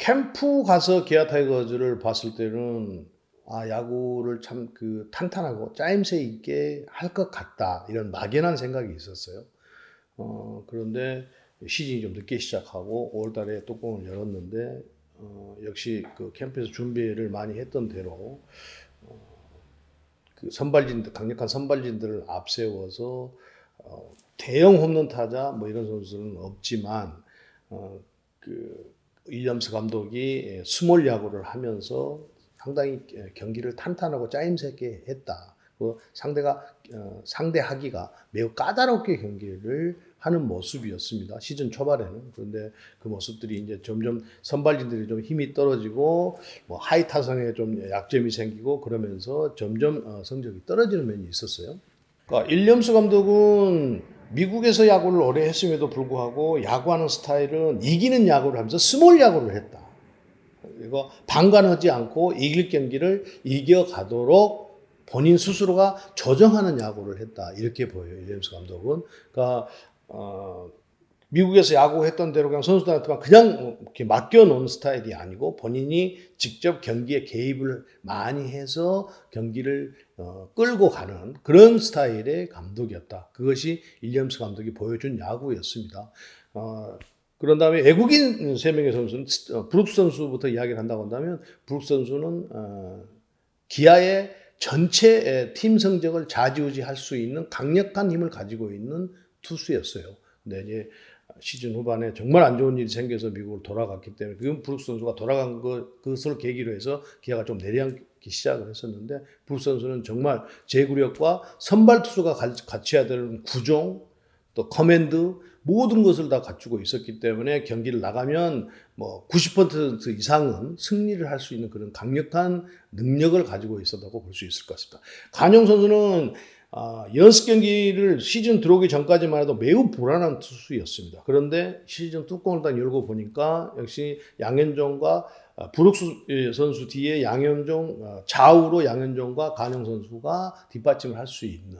캠프 가서 기아 타이거즈를 봤을 때는 야구를 참 탄탄하고 짜임새 있게 할 것 같다. 이런 막연한 생각이 있었어요. 그런데 시즌이 좀 늦게 시작하고 5월 달에 뚜껑을 열었는데, 역시 그 캠프에서 준비를 많이 했던 대로, 강력한 선발진들을 앞세워서, 대형 홈런 타자 뭐 이런 선수는 없지만, 어, 윌리엄스 감독이 스몰 야구를 하면서 상당히 경기를 탄탄하고 짜임새 있게 했다. 상대하기가 매우 까다롭게 경기를 하는 모습이었습니다. 시즌 초반에는. 그런데 그 모습들이 이제 점점 선발진들이 좀 힘이 떨어지고 하이 타선에 좀 약점이 생기고 그러면서 점점 성적이 떨어지는 면이 있었어요. 그러니까 윌리엄스 감독은 미국에서 야구를 오래 했음에도 불구하고 야구하는 스타일은 이기는 야구를 하면서 스몰 야구를 했다. 그리고 방관하지 않고 이길 경기를 이겨가도록 본인 스스로가 조정하는 야구를 했다. 이렇게 보여요. 윌리엄스 감독은. 그러니까 미국에서 야구했던 대로 그냥 선수들한테만 그냥 이렇게 맡겨놓은 스타일이 아니고 본인이 직접 경기에 개입을 많이 해서 경기를 끌고 가는 그런 스타일의 감독이었다. 그것이 윌리엄스 감독이 보여준 야구였습니다. 그런 다음에 외국인 3명의 선수는 브룩스 선수부터 이야기를 한다고 한다면 브룩스 선수는 기아의 전체 팀 성적을 좌지우지할 수 있는 강력한 힘을 가지고 있는 투수였어요. 근데 이제 시즌 후반에 정말 안 좋은 일이 생겨서 미국으로 돌아갔기 때문에 지금 브룩스 선수가 돌아간 것을 계기로 해서 기아가 좀 내려앉기 시작을 했었는데, 브룩스 선수는 정말 제구력과 선발 투수가 갖춰야 되는 구종, 또 커맨드 모든 것을 다 갖추고 있었기 때문에 경기를 나가면 뭐 90% 이상은 승리를 할 수 있는 그런 강력한 능력을 가지고 있었다고 볼 수 있을 것 같습니다. 간용 선수는 연습 경기를 시즌 들어오기 전까지만 해도 매우 불안한 투수였습니다. 그런데 시즌 뚜껑을 딱 열고 보니까 역시 양현종과 브룩스 선수 뒤에 좌우로 양현종과 간용 선수가 뒷받침을 할 수 있는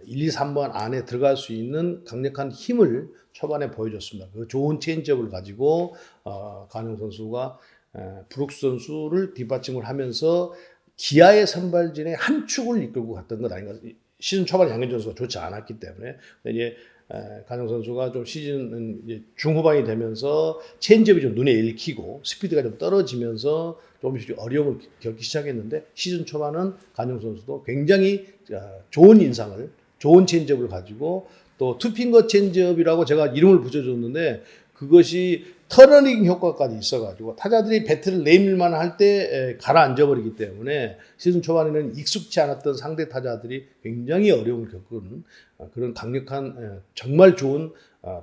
1, 2, 3번 안에 들어갈 수 있는 강력한 힘을 초반에 보여줬습니다. 그 좋은 체인지업을 가지고 간용 선수가 브룩스 선수를 뒷받침을 하면서 기아의 선발진의 한 축을 이끌고 갔던 것 아닌가. 시즌 초반에 양현종 선수가 좋지 않았기 때문에. 이제 간용 선수가 좀 시즌 이제 중후반이 되면서 체인지업이 좀 눈에 읽히고 스피드가 좀 떨어지면서 조금씩 어려움을 겪기 시작했는데, 시즌 초반은 간용 선수도 굉장히 좋은 인상을, 좋은 체인지업을 가지고, 또 투핑거 체인지업이라고 제가 이름을 붙여줬는데 그것이 터너링 효과까지 있어가지고 타자들이 배트를 내밀만 할 때 가라앉아버리기 때문에 시즌 초반에는 익숙치 않았던 상대 타자들이 굉장히 어려움을 겪은 그런 강력한 정말 좋은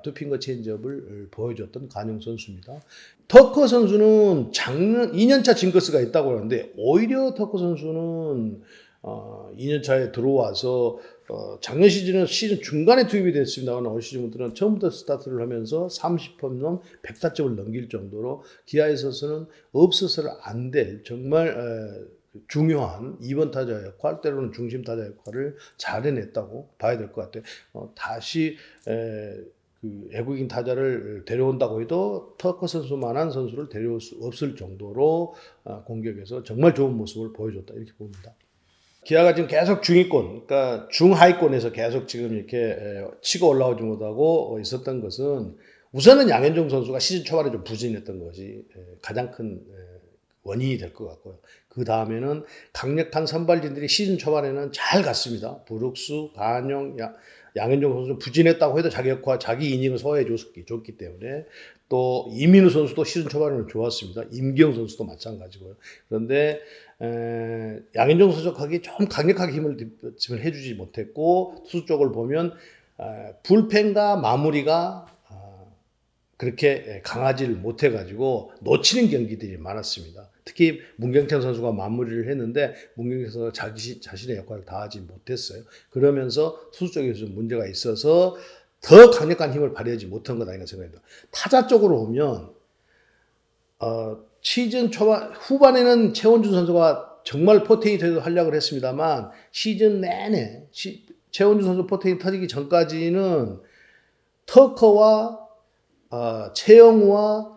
투핑거 체인지업을 보여줬던 간용 선수입니다. 터커 선수는 2년차 징크스가 있다고 하는데, 오히려 터커 선수는 2년차에 들어와서 작년 시즌은 시즌 중간에 투입이 됐습니다만 올 시즌부터는 처음부터 스타트를 하면서 30홈런 100타점을 넘길 정도로 기아에서는 없어서는 안 될 정말 중요한 2번 타자 역할, 때로는 중심 타자 역할을 잘 해냈다고 봐야 될 것 같아요. 다시 외국인 타자를 데려온다고 해도 터커 선수만한 선수를 데려올 수 없을 정도로 공격에서 정말 좋은 모습을 보여줬다, 이렇게 봅니다. 기아가 지금 계속 중위권, 그러니까 중하위권에서 계속 지금 이렇게 치고 올라오지 못하고 있었던 것은, 우선은 양현종 선수가 시즌 초반에 좀 부진했던 것이 가장 큰 원인이 될 것 같고요. 그 다음에는 강력한 선발진들이 시즌 초반에는 잘 갔습니다. 브룩스, 간용, 양현종 선수는 부진했다고 해도 자기 역할, 자기 이닝을 소화해 줬기 때문에, 또 이민우 선수도 시즌 초반에는 좋았습니다. 임기영 선수도 마찬가지고요. 그런데 양현종 선수가 거기에 좀 강력하게 힘을 해주지 못했고, 투수 쪽을 보면 불펜과 마무리가 그렇게 강하지를 못해가지고 놓치는 경기들이 많았습니다. 특히 문경찬 선수가 마무리를 했는데 문경찬 선수가 자신의 역할을 다하지 못했어요. 그러면서 투수 쪽에서 좀 문제가 있어서 더 강력한 힘을 발휘하지 못한 것 아닌가 생각합니다. 타자 쪽으로 보면 시즌 후반에는 최원준 선수가 정말 포테이터에도 활약을 했습니다만, 시즌 내내 최원준 선수 포테이터 터지기 전까지는 터커와 최영우와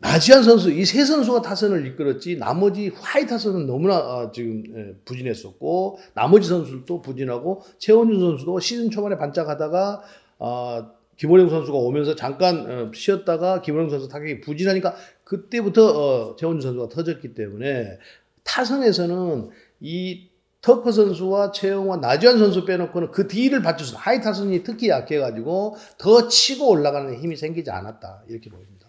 나지안 선수 이 세 선수가 타선을 이끌었지 나머지 화이트 타선은 너무나 지금 부진했었고 나머지 선수들도 부진하고 최원준 선수도 시즌 초반에 반짝하다가 김원영 선수가 오면서 잠깐 쉬었다가 김원영 선수 타격이 부진하니까 그때부터 최원준 선수가 터졌기 때문에 타선에서는 이 터커 선수와 최영화, 나지안 선수 빼놓고는 그 뒤를 받쳐서 하이 타선이 특히 약해가지고 더 치고 올라가는 힘이 생기지 않았다 이렇게 보입니다.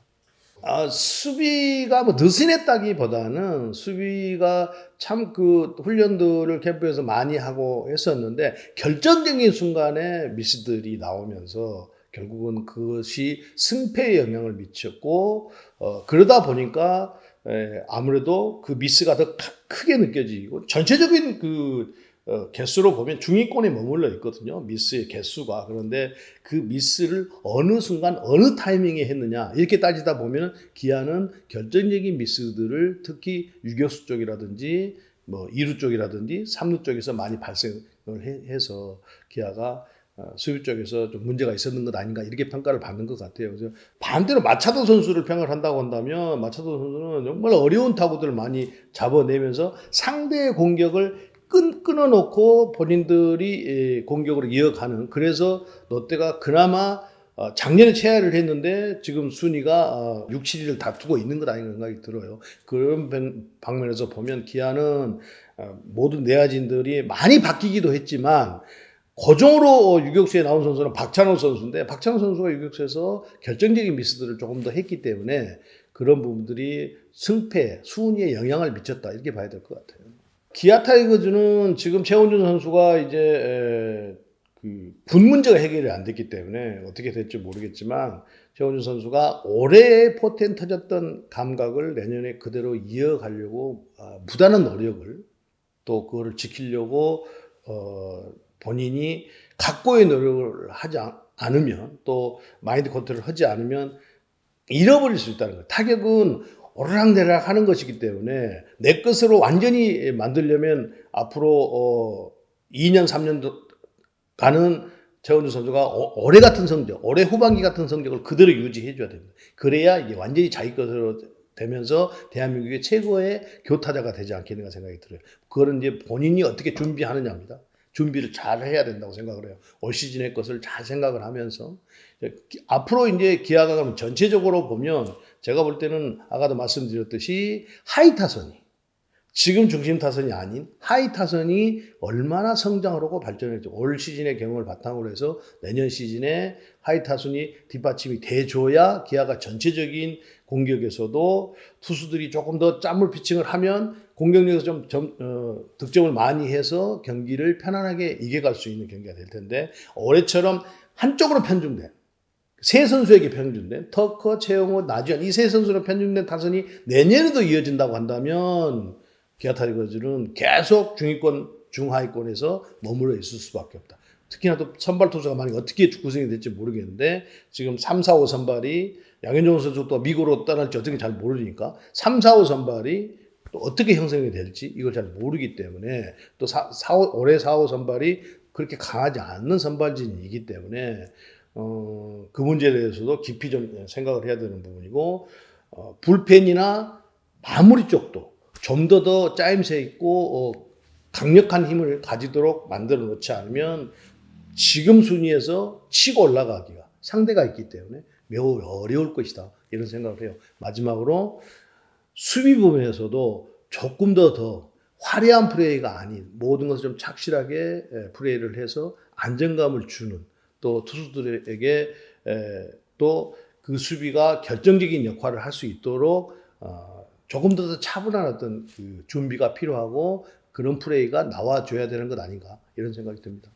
수비가 뭐 느슨했다기보다는 수비가 참 그 훈련들을 캠프에서 많이 하고 했었는데 결정적인 순간에 미스들이 나오면서 결국은 그것이 승패에 영향을 미쳤고 그러다 보니까 아무래도 그 미스가 더 크게 느껴지고 전체적인 그 개수로 보면 중위권에 머물러 있거든요. 미스의 개수가. 그런데 그 미스를 어느 순간 어느 타이밍에 했느냐 이렇게 따지다 보면 기아는 결정적인 미스들을 특히 유격수 쪽이라든지 뭐 2루 쪽이라든지 3루 쪽에서 많이 발생을 해서 기아가 수비 쪽에서 좀 문제가 있었는 것 아닌가 이렇게 평가를 받는 것 같아요. 그래서 반대로 마차도 선수를 평가를 한다고 한다면 마차도 선수는 정말 어려운 타구들을 많이 잡아내면서 상대의 공격을 끊어놓고 본인들이 공격으로 이어가는 그래서 롯데가 그나마 작년에 최하를 했는데 지금 순위가 6, 7위를 다투고 있는 것 아닌가 생각이 들어요. 그런 방면에서 보면 기아는 모든 내야진들이 많이 바뀌기도 했지만 고정으로 유격수에 나온 선수는 박찬호 선수인데 박찬호 선수가 유격수에서 결정적인 미스들을 조금 더 했기 때문에 그런 부분들이 승패, 순위에 영향을 미쳤다 이렇게 봐야 될 것 같아요. 기아 타이거즈는 지금 최원준 선수가 이제 군 문제가 해결이 안 됐기 때문에 어떻게 될지 모르겠지만 최원준 선수가 올해 포텐 터졌던 감각을 내년에 그대로 이어가려고 무단한 노력을 또 그거를 지키려고 본인이 각고의 노력을 하지 않으면 또 마인드 컨트롤을 하지 않으면 잃어버릴 수 있다는 거예요. 타격은 오르락내리락 하는 것이기 때문에 내 것으로 완전히 만들려면 앞으로 2년, 3년 가는 최원준 선수가 올해 같은 성적, 올해 후반기 같은 성적을 그대로 유지해 줘야 됩니다. 그래야 이게 완전히 자기 것으로 되면서 대한민국의 최고의 교타자가 되지 않겠는가 생각이 들어요. 그거는 이제 본인이 어떻게 준비하느냐입니다. 준비를 잘 해야 된다고 생각을 해요. 올 시즌의 것을 잘 생각을 하면서 앞으로 이제 기아가 전체적으로 보면 제가 볼 때는 아까도 말씀드렸듯이 하이 타선이 지금 중심 타선이 아닌 하이 타선이 얼마나 성장을 하고 발전할지 올 시즌의 경험을 바탕으로 해서 내년 시즌에 하이 타선이 뒷받침이 돼줘야 기아가 전체적인 공격에서도 투수들이 조금 더 짠물 피칭을 하면 공격력에서 득점을 많이 해서 경기를 편안하게 이겨갈 수 있는 경기가 될 텐데 올해처럼 한쪽으로 편중된 세 선수에게 편중된 터커, 최영호, 나지안 이 세 선수로 편중된 타선이 내년에도 이어진다고 한다면 기아 타이거즈는 계속 중위권, 중하위권에서 머물러 있을 수밖에 없다. 특히나 또 선발 투수가 만약 어떻게 구성이 될지 모르겠는데 지금 3, 4, 5 선발이 양현종 선수 또 미국으로 떠날지 어떻게 잘 모르니까 3, 4, 5 선발이 또 어떻게 형성이 될지 이걸 잘 모르기 때문에 또 올해 4, 5 선발이 그렇게 강하지 않는 선발진이기 때문에 그 문제에 대해서도 깊이 좀 생각을 해야 되는 부분이고 불펜이나 마무리 쪽도 좀 더 짜임새 있고 강력한 힘을 가지도록 만들어 놓지 않으면 지금 순위에서 치고 올라가기가 상대가 있기 때문에 매우 어려울 것이다 이런 생각을 해요. 마지막으로 수비 부분에서도 조금 더 화려한 플레이가 아닌 모든 것을 좀 착실하게 플레이를 해서 안정감을 주는 또 투수들에게 또 그 수비가 결정적인 역할을 할 수 있도록 조금 더 차분한 어떤 그 준비가 필요하고 그런 플레이가 나와줘야 되는 것 아닌가 이런 생각이 듭니다.